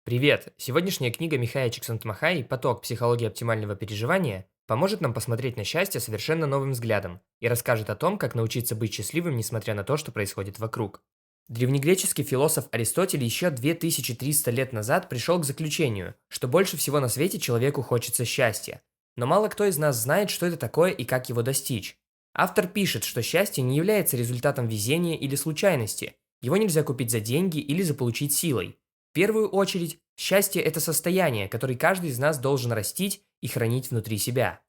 Привет! Сегодняшняя книга Михая Чиксентмахай «Поток. Психология оптимального переживания» поможет нам посмотреть на счастье совершенно новым взглядом и расскажет о том, как научиться быть счастливым, несмотря на то, что происходит вокруг. Древнегреческий философ Аристотель еще 2300 лет назад пришел к заключению, что больше всего на свете человеку хочется счастья. Но мало кто из нас знает, что это такое и как его достичь. Автор пишет, что счастье не является результатом везения или случайности, его нельзя купить за деньги или заполучить силой. В первую очередь, счастье – это состояние, которое каждый из нас должен растить и хранить внутри себя.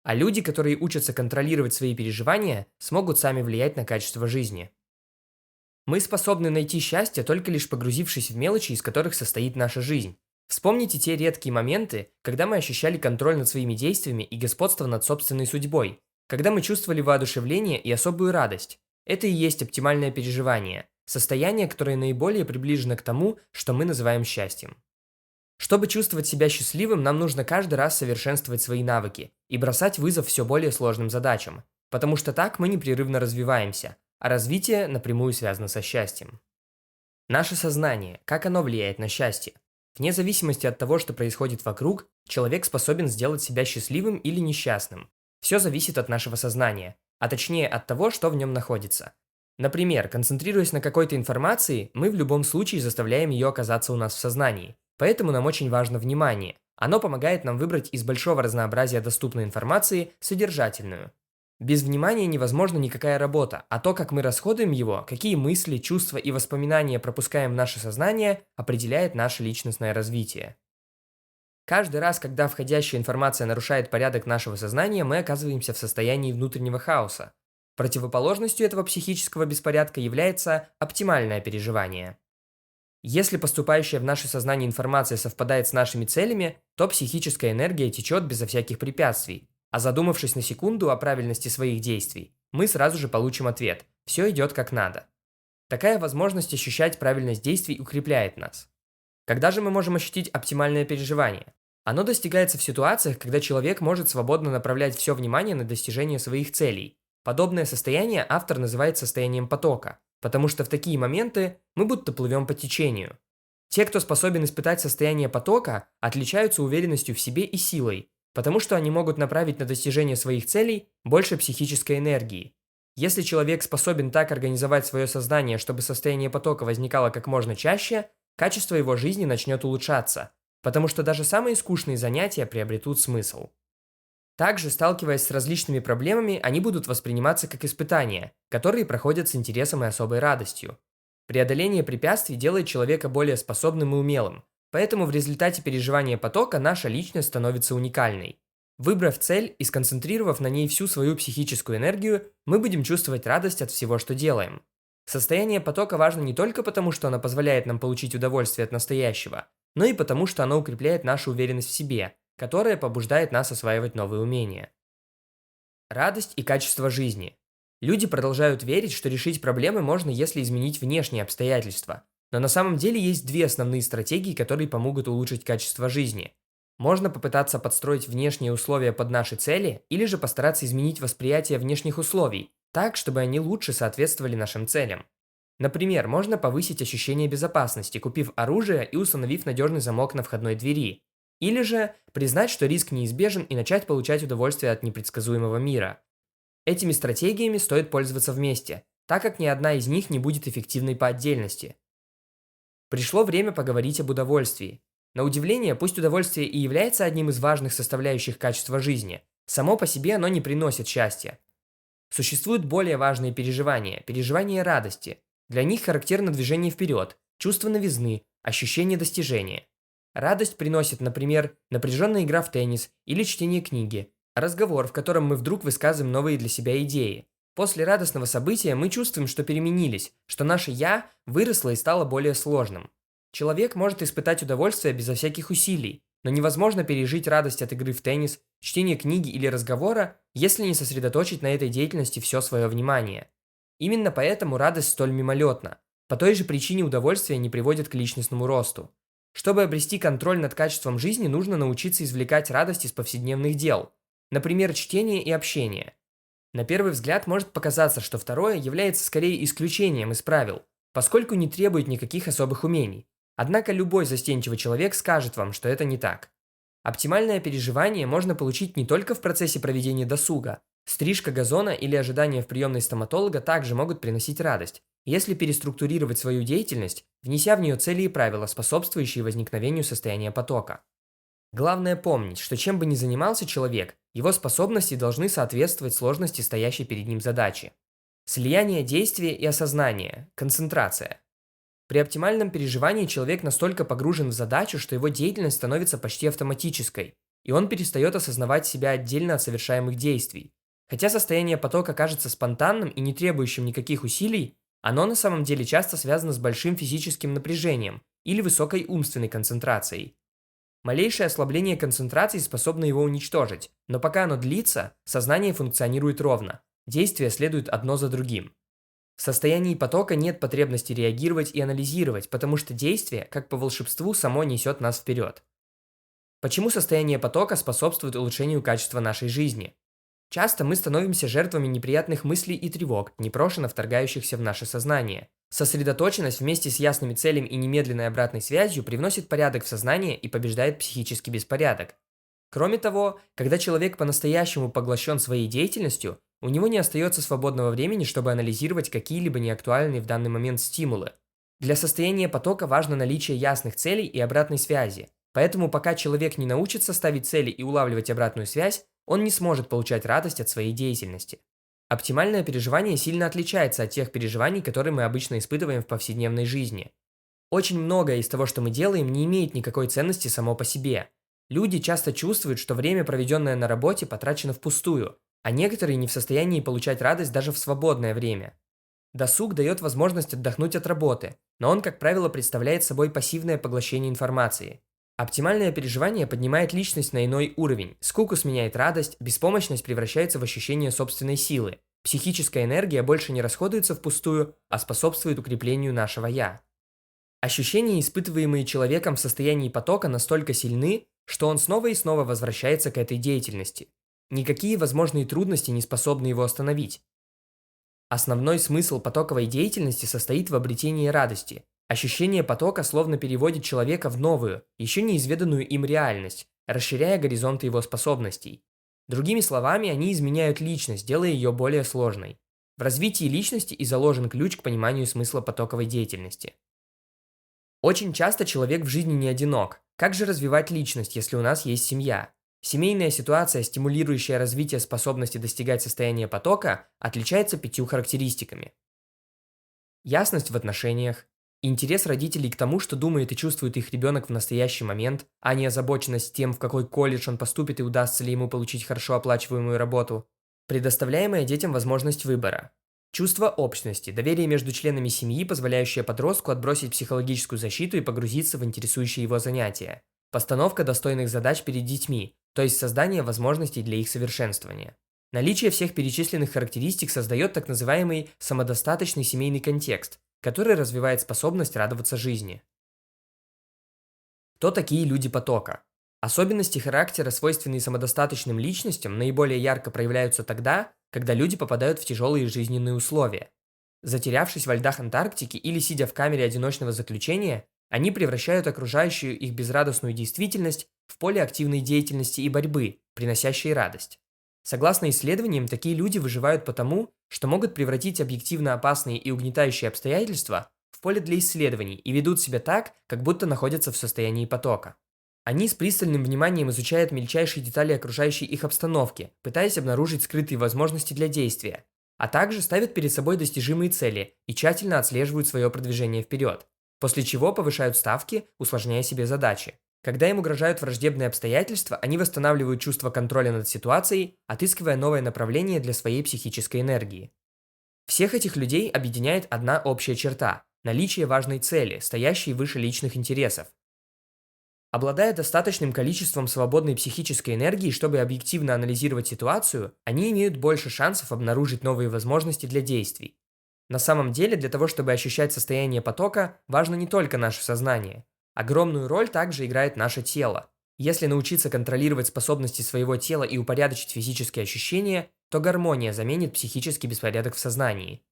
А люди, которые учатся контролировать свои переживания, смогут сами влиять на качество жизни. Мы способны найти счастье, только лишь погрузившись в мелочи, из которых состоит наша жизнь. Вспомните те редкие моменты, когда мы ощущали контроль над своими действиями и господство над собственной судьбой, когда мы чувствовали воодушевление и особую радость. Это и есть оптимальное переживание, состояние, которое наиболее приближено к тому, что мы называем счастьем. Чтобы чувствовать себя счастливым, нам нужно каждый раз совершенствовать свои навыки и бросать вызов все более сложным задачам, потому что так мы непрерывно развиваемся, а развитие напрямую связано со счастьем. Наше сознание, как оно влияет на счастье? Вне зависимости от того, что происходит вокруг, человек способен сделать себя счастливым или несчастным. Все зависит от нашего сознания, а точнее от того, что в нем находится. Например, концентрируясь на какой-то информации, мы в любом случае заставляем ее оказаться у нас в сознании. Поэтому нам очень важно внимание. Оно помогает нам выбрать из большого разнообразия доступной информации содержательную. Без внимания невозможна никакая работа, а то, как мы расходуем его, какие мысли, чувства и воспоминания пропускаем в наше сознание, определяет наше личностное развитие. Каждый раз, когда входящая информация нарушает порядок нашего сознания, мы оказываемся в состоянии внутреннего хаоса. Противоположностью этого психического беспорядка является оптимальное переживание. Если поступающая в наше сознание информация совпадает с нашими целями, то психическая энергия течет безо всяких препятствий. А задумавшись на секунду о правильности своих действий, мы сразу же получим ответ «все идет как надо». Такая возможность ощущать правильность действий укрепляет нас. Когда же мы можем ощутить оптимальное переживание? Оно достигается в ситуациях, когда человек может свободно направлять все внимание на достижение своих целей. Подобное состояние автор называет состоянием потока, потому что в такие моменты мы будто плывем по течению. Те, кто способен испытать состояние потока, отличаются уверенностью в себе и силой, потому что они могут направить на достижение своих целей больше психической энергии. Если человек способен так организовать свое сознание, чтобы состояние потока возникало как можно чаще, качество его жизни начнет улучшаться, потому что даже самые скучные занятия приобретут смысл. Также, сталкиваясь с различными проблемами, они будут восприниматься как испытания, которые проходят с интересом и особой радостью. Преодоление препятствий делает человека более способным и умелым, поэтому в результате переживания потока наша личность становится уникальной. Выбрав цель и сконцентрировав на ней всю свою психическую энергию, мы будем чувствовать радость от всего, что делаем. Состояние потока важно не только потому, что оно позволяет нам получить удовольствие от настоящего, но и потому, что оно укрепляет нашу уверенность в себе, которая побуждает нас осваивать новые умения. Радость и качество жизни. Люди продолжают верить, что решить проблемы можно, если изменить внешние обстоятельства. Но на самом деле есть две основные стратегии, которые помогут улучшить качество жизни. Можно попытаться подстроить внешние условия под наши цели, или же постараться изменить восприятие внешних условий, так, чтобы они лучше соответствовали нашим целям. Например, можно повысить ощущение безопасности, купив оружие и установив надежный замок на входной двери. Или же признать, что риск неизбежен и начать получать удовольствие от непредсказуемого мира. Этими стратегиями стоит пользоваться вместе, так как ни одна из них не будет эффективной по отдельности. Пришло время поговорить об удовольствии. На удивление, пусть удовольствие и является одним из важных составляющих качества жизни, само по себе оно не приносит счастья. Существуют более важные переживания, переживания радости. Для них характерно движение вперед, чувство новизны, ощущение достижения. Радость приносит, например, напряженная игра в теннис или чтение книги, разговор, в котором мы вдруг высказываем новые для себя идеи. После радостного события мы чувствуем, что переменились, что наше «я» выросло и стало более сложным. Человек может испытать удовольствие безо всяких усилий, но невозможно пережить радость от игры в теннис, чтения книги или разговора, если не сосредоточить на этой деятельности все свое внимание. Именно поэтому радость столь мимолетна. По той же причине удовольствие не приводит к личностному росту. Чтобы обрести контроль над качеством жизни, нужно научиться извлекать радость из повседневных дел, например, чтения и общения. На первый взгляд может показаться, что второе является скорее исключением из правил, поскольку не требует никаких особых умений. Однако любой застенчивый человек скажет вам, что это не так. Оптимальное переживание можно получить не только в процессе проведения досуга. Стрижка газона или ожидание в приемной стоматолога также могут приносить радость, если переструктурировать свою деятельность, внеся в нее цели и правила, способствующие возникновению состояния потока. Главное помнить, что чем бы ни занимался человек, его способности должны соответствовать сложности стоящей перед ним задачи. Слияние действия и осознания, концентрация. При оптимальном переживании человек настолько погружен в задачу, что его деятельность становится почти автоматической, и он перестает осознавать себя отдельно от совершаемых действий. Хотя состояние потока кажется спонтанным и не требующим никаких усилий, оно на самом деле часто связано с большим физическим напряжением или высокой умственной концентрацией. Малейшее ослабление концентрации способно его уничтожить, но пока оно длится, сознание функционирует ровно, действия следуют одно за другим. В состоянии потока нет потребности реагировать и анализировать, потому что действие, как по волшебству, само несет нас вперед. Почему состояние потока способствует улучшению качества нашей жизни? Часто мы становимся жертвами неприятных мыслей и тревог, непрошено вторгающихся в наше сознание. Сосредоточенность вместе с ясными целями и немедленной обратной связью привносит порядок в сознание и побеждает психический беспорядок. Кроме того, когда человек по-настоящему поглощен своей деятельностью, у него не остается свободного времени, чтобы анализировать какие-либо неактуальные в данный момент стимулы. Для состояния потока важно наличие ясных целей и обратной связи. Поэтому пока человек не научится ставить цели и улавливать обратную связь, он не сможет получать радость от своей деятельности. Оптимальное переживание сильно отличается от тех переживаний, которые мы обычно испытываем в повседневной жизни. Очень многое из того, что мы делаем, не имеет никакой ценности само по себе. Люди часто чувствуют, что время, проведенное на работе, потрачено впустую, а некоторые не в состоянии получать радость даже в свободное время. Досуг дает возможность отдохнуть от работы, но он, как правило, представляет собой пассивное поглощение информации. Оптимальное переживание поднимает личность на иной уровень, скуку сменяет радость, беспомощность превращается в ощущение собственной силы, психическая энергия больше не расходуется впустую, а способствует укреплению нашего «я». Ощущения, испытываемые человеком в состоянии потока, настолько сильны, что он снова и снова возвращается к этой деятельности. Никакие возможные трудности не способны его остановить. Основной смысл потоковой деятельности состоит в обретении радости. Ощущение потока словно переводит человека в новую, еще неизведанную им реальность, расширяя горизонты его способностей. Другими словами, они изменяют личность, делая ее более сложной. В развитии личности и заложен ключ к пониманию смысла потоковой деятельности. Очень часто человек в жизни не одинок. Как же развивать личность, если у нас есть семья? Семейная ситуация, стимулирующая развитие способности достигать состояния потока, отличается 5 характеристиками. Ясность в отношениях, интерес родителей к тому, что думает и чувствует их ребенок в настоящий момент, а не озабоченность тем, в какой колледж он поступит и удастся ли ему получить хорошо оплачиваемую работу, предоставляемая детям возможность выбора. Чувство общности, доверие между членами семьи, позволяющее подростку отбросить психологическую защиту и погрузиться в интересующие его занятия. Постановка достойных задач перед детьми, то есть создание возможностей для их совершенствования. Наличие всех перечисленных характеристик создает так называемый самодостаточный семейный контекст, который развивает способность радоваться жизни. Кто такие люди потока? Особенности характера, свойственные самодостаточным личностям, наиболее ярко проявляются тогда, когда люди попадают в тяжелые жизненные условия. Затерявшись во льдах Антарктики или сидя в камере одиночного заключения, они превращают окружающую их безрадостную действительность в поле активной деятельности и борьбы, приносящей радость. Согласно исследованиям, такие люди выживают потому, что могут превратить объективно опасные и угнетающие обстоятельства в поле для исследований и ведут себя так, как будто находятся в состоянии потока. Они с пристальным вниманием изучают мельчайшие детали окружающей их обстановки, пытаясь обнаружить скрытые возможности для действия, а также ставят перед собой достижимые цели и тщательно отслеживают свое продвижение вперед, после чего повышают ставки, усложняя себе задачи. Когда им угрожают враждебные обстоятельства, они восстанавливают чувство контроля над ситуацией, отыскивая новое направление для своей психической энергии. Всех этих людей объединяет одна общая черта – наличие важной цели, стоящей выше личных интересов. Обладая достаточным количеством свободной психической энергии, чтобы объективно анализировать ситуацию, они имеют больше шансов обнаружить новые возможности для действий. На самом деле, для того, чтобы ощущать состояние потока, важно не только наше сознание. Огромную роль также играет наше тело. Если научиться контролировать способности своего тела и упорядочить физические ощущения, то гармония заменит психический беспорядок в сознании.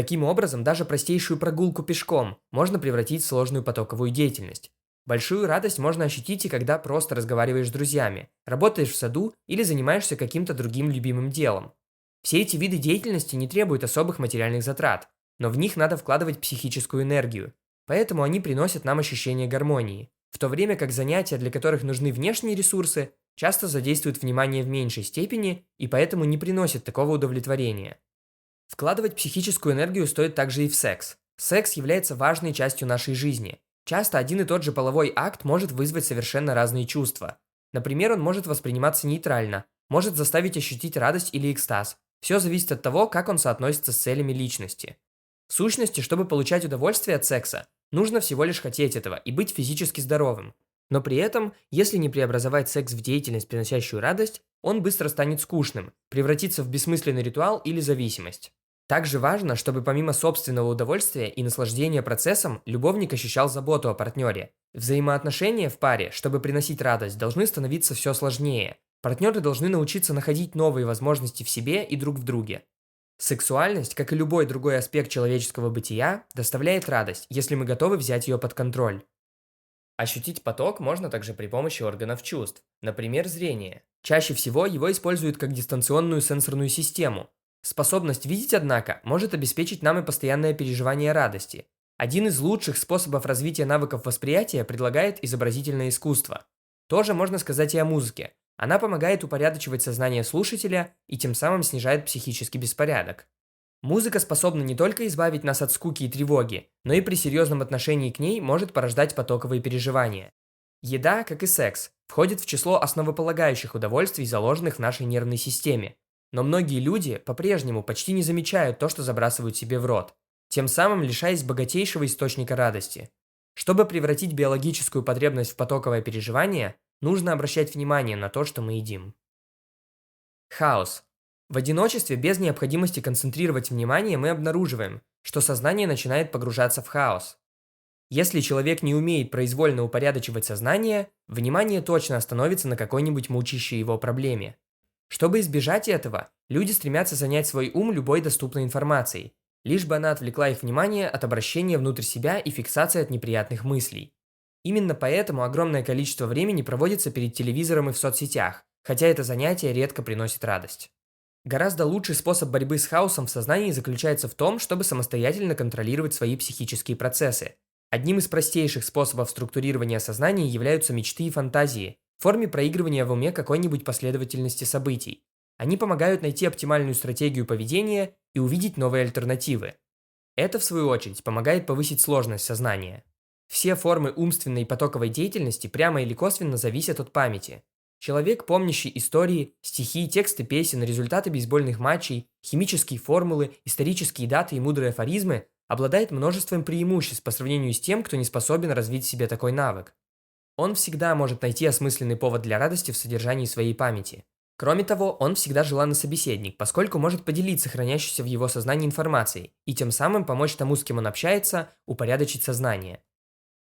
Таким образом, даже простейшую прогулку пешком можно превратить в сложную потоковую деятельность. Большую радость можно ощутить и когда просто разговариваешь с друзьями, работаешь в саду или занимаешься каким-то другим любимым делом. Все эти виды деятельности не требуют особых материальных затрат, но в них надо вкладывать психическую энергию, поэтому они приносят нам ощущение гармонии, в то время как занятия, для которых нужны внешние ресурсы, часто задействуют внимание в меньшей степени и поэтому не приносят такого удовлетворения. Вкладывать психическую энергию стоит также и в секс. Секс является важной частью нашей жизни. Часто один и тот же половой акт может вызвать совершенно разные чувства. Например, он может восприниматься нейтрально, может заставить ощутить радость или экстаз. Все зависит от того, как он соотносится с целями личности. В сущности, чтобы получать удовольствие от секса, нужно всего лишь хотеть этого и быть физически здоровым. Но при этом, если не преобразовать секс в деятельность, приносящую радость, он быстро станет скучным, превратится в бессмысленный ритуал или зависимость. Также важно, чтобы помимо собственного удовольствия и наслаждения процессом, любовник ощущал заботу о партнере. Взаимоотношения в паре, чтобы приносить радость, должны становиться все сложнее. Партнеры должны научиться находить новые возможности в себе и друг в друге. Сексуальность, как и любой другой аспект человеческого бытия, доставляет радость, если мы готовы взять ее под контроль. Ощутить поток можно также при помощи органов чувств, например, зрения. Чаще всего его используют как дистанционную сенсорную систему. Способность видеть, однако, может обеспечить нам и постоянное переживание радости. Один из лучших способов развития навыков восприятия предлагает изобразительное искусство. Тоже можно сказать и о музыке. Она помогает упорядочивать сознание слушателя и тем самым снижает психический беспорядок. Музыка способна не только избавить нас от скуки и тревоги, но и при серьезном отношении к ней может порождать потоковые переживания. Еда, как и секс, входит в число основополагающих удовольствий, заложенных в нашей нервной системе. Но многие люди по-прежнему почти не замечают то, что забрасывают себе в рот, тем самым лишаясь богатейшего источника радости. Чтобы превратить биологическую потребность в потоковое переживание, нужно обращать внимание на то, что мы едим. Хаос. В одиночестве без необходимости концентрировать внимание мы обнаруживаем, что сознание начинает погружаться в хаос. Если человек не умеет произвольно упорядочивать сознание, внимание точно остановится на какой-нибудь мучащей его проблеме. Чтобы избежать этого, люди стремятся занять свой ум любой доступной информацией, лишь бы она отвлекла их внимание от обращения внутрь себя и фиксации от неприятных мыслей. Именно поэтому огромное количество времени проводится перед телевизором и в соцсетях, хотя это занятие редко приносит радость. Гораздо лучший способ борьбы с хаосом в сознании заключается в том, чтобы самостоятельно контролировать свои психические процессы. Одним из простейших способов структурирования сознания являются мечты и фантазии, в форме проигрывания в уме какой-нибудь последовательности событий. Они помогают найти оптимальную стратегию поведения и увидеть новые альтернативы. Это, в свою очередь, помогает повысить сложность сознания. Все формы умственной и потоковой деятельности прямо или косвенно зависят от памяти. Человек, помнящий истории, стихи, тексты песен, результаты бейсбольных матчей, химические формулы, исторические даты и мудрые афоризмы, обладает множеством преимуществ по сравнению с тем, кто не способен развить в себе такой навык. Он всегда может найти осмысленный повод для радости в содержании своей памяти. Кроме того, он всегда желанный собеседник, поскольку может поделиться хранящейся в его сознании информацией и тем самым помочь тому, с кем он общается, упорядочить сознание.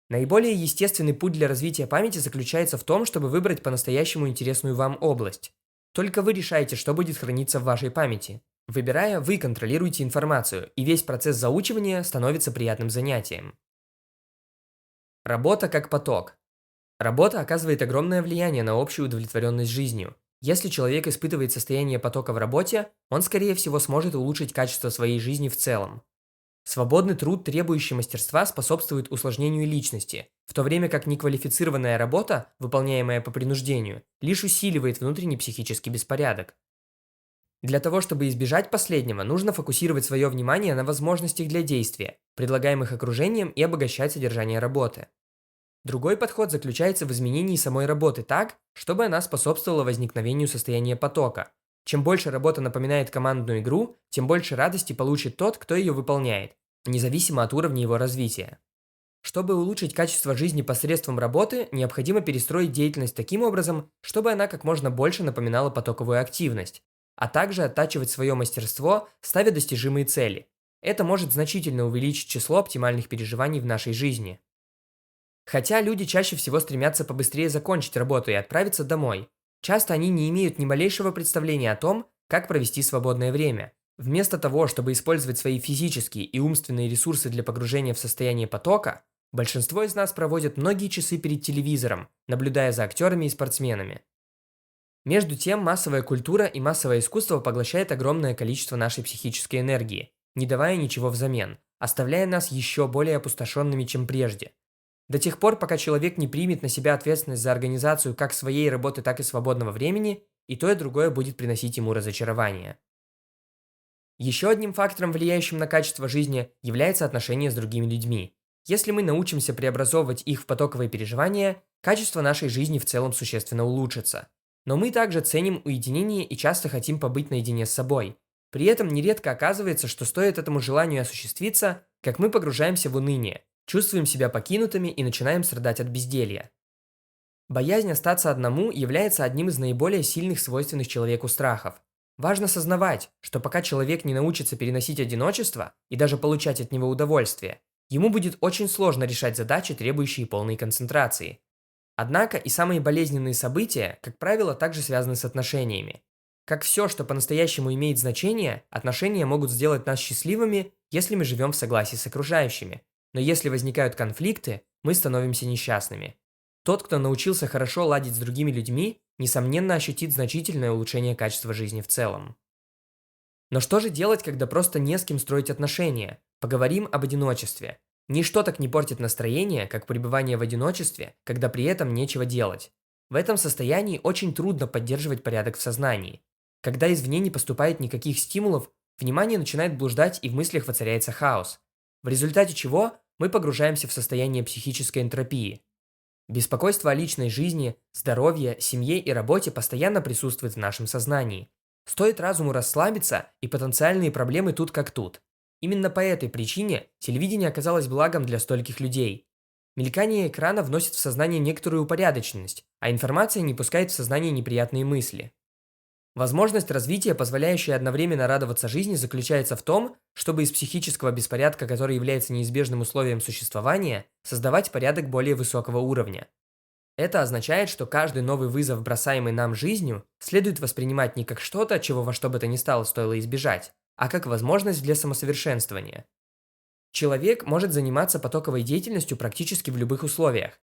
Наиболее естественный путь для развития памяти заключается в том, чтобы выбрать по-настоящему интересную вам область. Только вы решаете, что будет храниться в вашей памяти. Выбирая, вы контролируете информацию, и весь процесс заучивания становится приятным занятием. Работа как поток. Работа оказывает огромное влияние на общую удовлетворенность жизнью. Если человек испытывает состояние потока в работе, он, скорее всего, сможет улучшить качество своей жизни в целом. Свободный труд, требующий мастерства, способствует усложнению личности, в то время как неквалифицированная работа, выполняемая по принуждению, лишь усиливает внутренний психический беспорядок. Для того, чтобы избежать последнего, нужно фокусировать свое внимание на возможностях для действия, предлагаемых окружением, и обогащать содержание работы. Другой подход заключается в изменении самой работы так, чтобы она способствовала возникновению состояния потока. Чем больше работа напоминает командную игру, тем больше радости получит тот, кто ее выполняет, независимо от уровня его развития. Чтобы улучшить качество жизни посредством работы, необходимо перестроить деятельность таким образом, чтобы она как можно больше напоминала потоковую активность, а также оттачивать свое мастерство, ставя достижимые цели. Это может значительно увеличить число оптимальных переживаний в нашей жизни. Хотя люди чаще всего стремятся побыстрее закончить работу и отправиться домой, часто они не имеют ни малейшего представления о том, как провести свободное время. Вместо того, чтобы использовать свои физические и умственные ресурсы для погружения в состояние потока, большинство из нас проводят многие часы перед телевизором, наблюдая за актерами и спортсменами. Между тем, массовая культура и массовое искусство поглощает огромное количество нашей психической энергии, не давая ничего взамен, оставляя нас еще более опустошенными, чем прежде. До тех пор, пока человек не примет на себя ответственность за организацию как своей работы, так и свободного времени, и то и другое будет приносить ему разочарование. Еще одним фактором, влияющим на качество жизни, является отношение с другими людьми. Если мы научимся преобразовывать их в потоковые переживания, качество нашей жизни в целом существенно улучшится. Но мы также ценим уединение и часто хотим побыть наедине с собой. При этом нередко оказывается, что стоит этому желанию осуществиться, как мы погружаемся в уныние, чувствуем себя покинутыми и начинаем страдать от безделья. Боязнь остаться одному является одним из наиболее сильных свойственных человеку страхов. Важно сознавать, что пока человек не научится переносить одиночество и даже получать от него удовольствие, ему будет очень сложно решать задачи, требующие полной концентрации. Однако и самые болезненные события, как правило, также связаны с отношениями. Как все, что по-настоящему имеет значение, отношения могут сделать нас счастливыми, если мы живем в согласии с окружающими. Но если возникают конфликты, мы становимся несчастными. Тот, кто научился хорошо ладить с другими людьми, несомненно ощутит значительное улучшение качества жизни в целом. Но что же делать, когда просто не с кем строить отношения? Поговорим об одиночестве. Ничто так не портит настроение, как пребывание в одиночестве, когда при этом нечего делать. В этом состоянии очень трудно поддерживать порядок в сознании. Когда извне не поступает никаких стимулов, внимание начинает блуждать и в мыслях воцаряется хаос. В результате чего мы погружаемся в состояние психической энтропии. Беспокойство о личной жизни, здоровье, семье и работе постоянно присутствует в нашем сознании. Стоит разуму расслабиться, и потенциальные проблемы тут как тут. Именно по этой причине телевидение оказалось благом для стольких людей. Мелькание экрана вносит в сознание некоторую упорядоченность, а информация не пускает в сознание неприятные мысли. Возможность развития, позволяющая одновременно радоваться жизни, заключается в том, чтобы из психического беспорядка, который является неизбежным условием существования, создавать порядок более высокого уровня. Это означает, что каждый новый вызов, бросаемый нам жизнью, следует воспринимать не как что-то, чего во что бы то ни стало стоило избежать, а как возможность для самосовершенствования. Человек может заниматься потоковой деятельностью практически в любых условиях.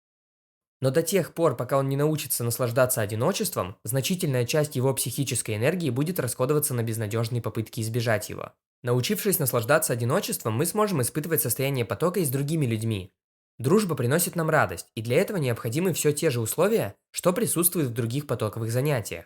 Но до тех пор, пока он не научится наслаждаться одиночеством, значительная часть его психической энергии будет расходоваться на безнадежные попытки избежать его. Научившись наслаждаться одиночеством, мы сможем испытывать состояние потока и с другими людьми. Дружба приносит нам радость, и для этого необходимы все те же условия, что присутствуют в других потоковых занятиях.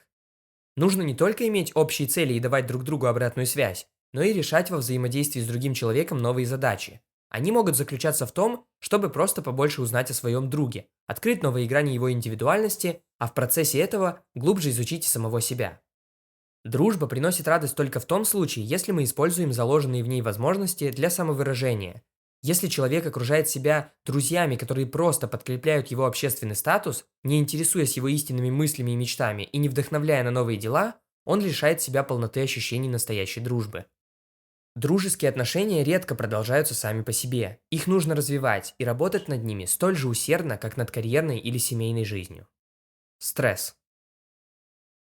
Нужно не только иметь общие цели и давать друг другу обратную связь, но и решать во взаимодействии с другим человеком новые задачи. Они могут заключаться в том, чтобы просто побольше узнать о своем друге, открыть новые грани его индивидуальности, а в процессе этого глубже изучить самого себя. Дружба приносит радость только в том случае, если мы используем заложенные в ней возможности для самовыражения. Если человек окружает себя друзьями, которые просто подкрепляют его общественный статус, не интересуясь его истинными мыслями и мечтами и не вдохновляя на новые дела, он лишает себя полноты ощущений настоящей дружбы. Дружеские отношения редко продолжаются сами по себе. Их нужно развивать и работать над ними столь же усердно, как над карьерной или семейной жизнью. Стресс.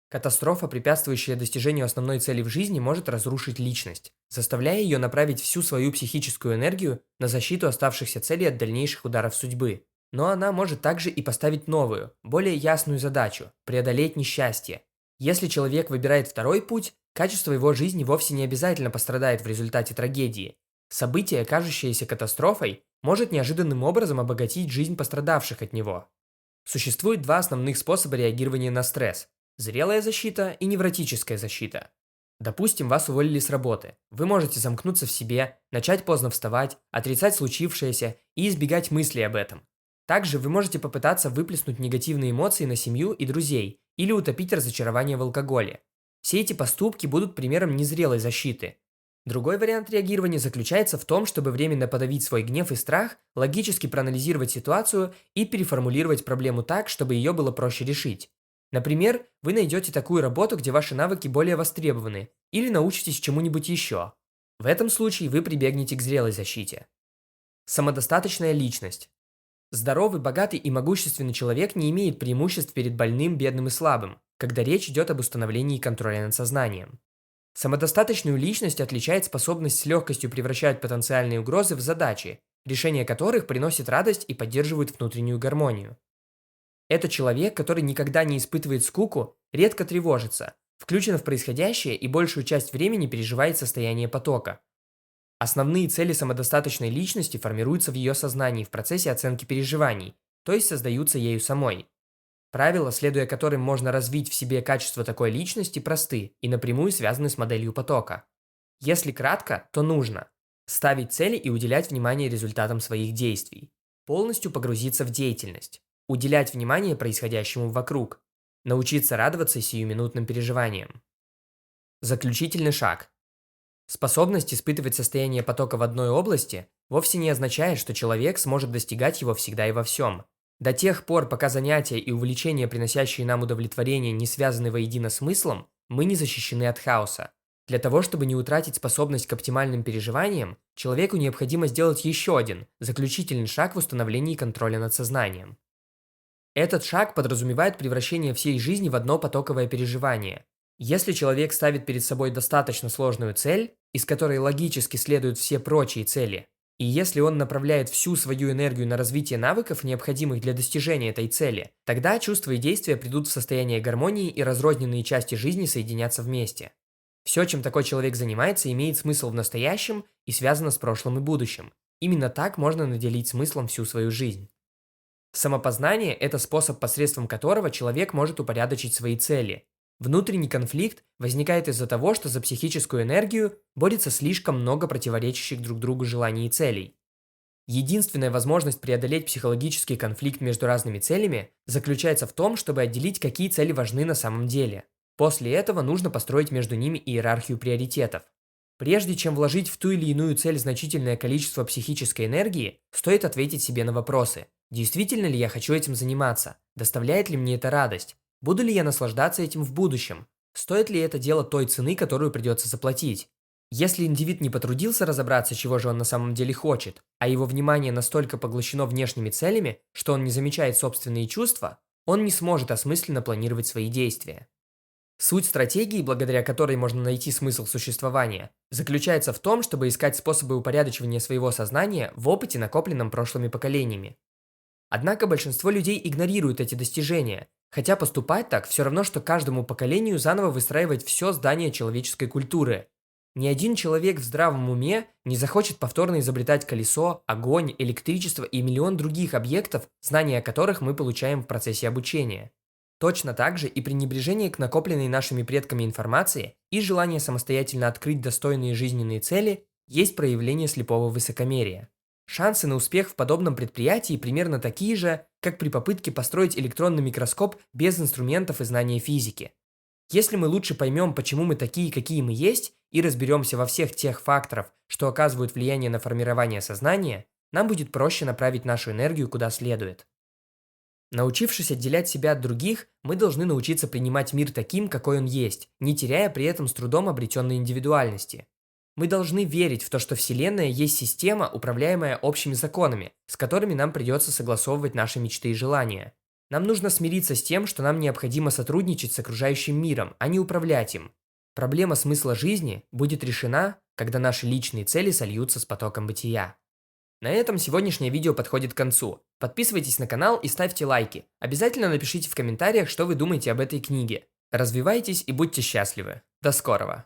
Катастрофа, препятствующая достижению основной цели в жизни, может разрушить личность, заставляя ее направить всю свою психическую энергию на защиту оставшихся целей от дальнейших ударов судьбы. Но она может также и поставить новую, более ясную задачу – преодолеть несчастье. Если человек выбирает второй путь, качество его жизни вовсе не обязательно пострадает в результате трагедии. Событие, кажущееся катастрофой, может неожиданным образом обогатить жизнь пострадавших от него. Существует два основных способа реагирования на стресс – зрелая защита и невротическая защита. Допустим, вас уволили с работы. Вы можете замкнуться в себе, начать поздно вставать, отрицать случившееся и избегать мыслей об этом. Также вы можете попытаться выплеснуть негативные эмоции на семью и друзей или утопить разочарование в алкоголе. Все эти поступки будут примером незрелой защиты. Другой вариант реагирования заключается в том, чтобы временно подавить свой гнев и страх, логически проанализировать ситуацию и переформулировать проблему так, чтобы ее было проще решить. Например, вы найдете такую работу, где ваши навыки более востребованы, или научитесь чему-нибудь еще. В этом случае вы прибегнете к зрелой защите. Самодостаточная личность. Здоровый, богатый и могущественный человек не имеет преимуществ перед больным, бедным и слабым, когда речь идет об установлении контроля над сознанием. Самодостаточную личность отличает способность с легкостью превращать потенциальные угрозы в задачи, решение которых приносит радость и поддерживает внутреннюю гармонию. Это человек, который никогда не испытывает скуку, редко тревожится, включен в происходящее и большую часть времени переживает состояние потока. Основные цели самодостаточной личности формируются в ее сознании в процессе оценки переживаний, то есть создаются ею самой. Правила, следуя которым можно развить в себе качество такой личности, просты и напрямую связаны с моделью потока. Если кратко, то нужно ставить цели и уделять внимание результатам своих действий, полностью погрузиться в деятельность, уделять внимание происходящему вокруг, научиться радоваться сиюминутным переживаниям. Заключительный шаг. Способность испытывать состояние потока в одной области вовсе не означает, что человек сможет достигать его всегда и во всем. До тех пор, пока занятия и увлечения, приносящие нам удовлетворение, не связаны воедино смыслом, мы не защищены от хаоса. Для того, чтобы не утратить способность к оптимальным переживаниям, человеку необходимо сделать еще один, заключительный шаг в установлении контроля над сознанием. Этот шаг подразумевает превращение всей жизни в одно потоковое переживание. Если человек ставит перед собой достаточно сложную цель, из которой логически следуют все прочие цели, и если он направляет всю свою энергию на развитие навыков, необходимых для достижения этой цели, тогда чувства и действия придут в состояние гармонии и разрозненные части жизни соединятся вместе. Все, чем такой человек занимается, имеет смысл в настоящем и связано с прошлым и будущим. Именно так можно наделить смыслом всю свою жизнь. Самопознание – это способ, посредством которого человек может упорядочить свои цели. Внутренний конфликт возникает из-за того, что за психическую энергию борется слишком много противоречащих друг другу желаний и целей. Единственная возможность преодолеть психологический конфликт между разными целями заключается в том, чтобы отделить, какие цели важны на самом деле. После этого нужно построить между ними иерархию приоритетов. Прежде чем вложить в ту или иную цель значительное количество психической энергии, стоит ответить себе на вопросы. Действительно ли я хочу этим заниматься? Доставляет ли мне это радость? Буду ли я наслаждаться этим в будущем? Стоит ли это дело той цены, которую придется заплатить? Если индивид не потрудился разобраться, чего же он на самом деле хочет, а его внимание настолько поглощено внешними целями, что он не замечает собственные чувства, он не сможет осмысленно планировать свои действия. Суть стратегии, благодаря которой можно найти смысл существования, заключается в том, чтобы искать способы упорядочивания своего сознания в опыте, накопленном прошлыми поколениями. Однако большинство людей игнорируют эти достижения, хотя поступать так все равно, что каждому поколению заново выстраивать все здание человеческой культуры. Ни один человек в здравом уме не захочет повторно изобретать колесо, огонь, электричество и миллион других объектов, знания о которых мы получаем в процессе обучения. Точно так же и пренебрежение к накопленной нашими предками информации и желание самостоятельно открыть достойные жизненные цели есть проявление слепого высокомерия. Шансы на успех в подобном предприятии примерно такие же, как при попытке построить электронный микроскоп без инструментов и знания физики. Если мы лучше поймем, почему мы такие, какие мы есть, и разберемся во всех тех факторах, что оказывают влияние на формирование сознания, нам будет проще направить нашу энергию куда следует. Научившись отделять себя от других, мы должны научиться принимать мир таким, какой он есть, не теряя при этом с трудом обретенной индивидуальности. Мы должны верить в то, что Вселенная есть система, управляемая общими законами, с которыми нам придется согласовывать наши мечты и желания. Нам нужно смириться с тем, что нам необходимо сотрудничать с окружающим миром, а не управлять им. Проблема смысла жизни будет решена, когда наши личные цели сольются с потоком бытия. На этом сегодняшнее видео подходит к концу. Подписывайтесь на канал и ставьте лайки. Обязательно напишите в комментариях, что вы думаете об этой книге. Развивайтесь и будьте счастливы. До скорого!